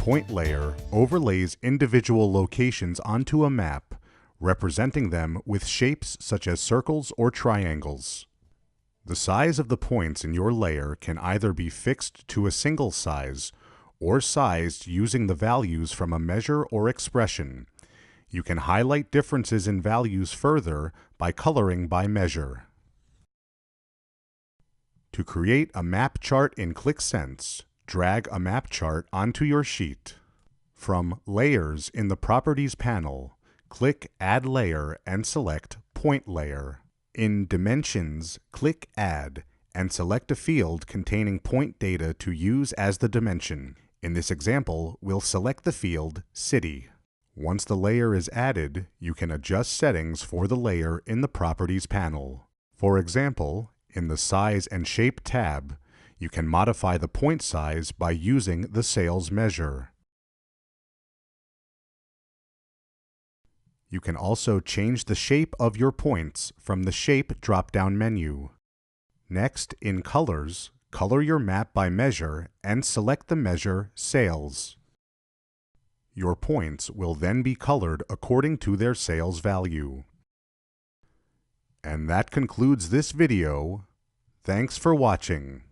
point layer overlays individual locations onto a map, representing them with shapes such as circles or triangles. The size of the points in your layer can either be fixed to a single size or sized using the values from a measure or expression. You can highlight differences in values further by coloring by measure. To create a map chart in Qlik Sense, drag a map chart onto your sheet. From Layers in the Properties panel, click Add Layer and select Point Layer. In Dimensions, click Add and select a field containing point data to use as the dimension. In this example, we'll select the field City. Once the layer is added, you can adjust settings for the layer in the Properties panel. For example, in the Size and Shape tab, you can modify the point size by using the sales measure. You can also change the shape of your points from the Shape drop-down menu. Next, in Colors, color your map by measure and select the measure Sales. Your points will then be colored according to their sales value. And that concludes this video. Thanks for watching.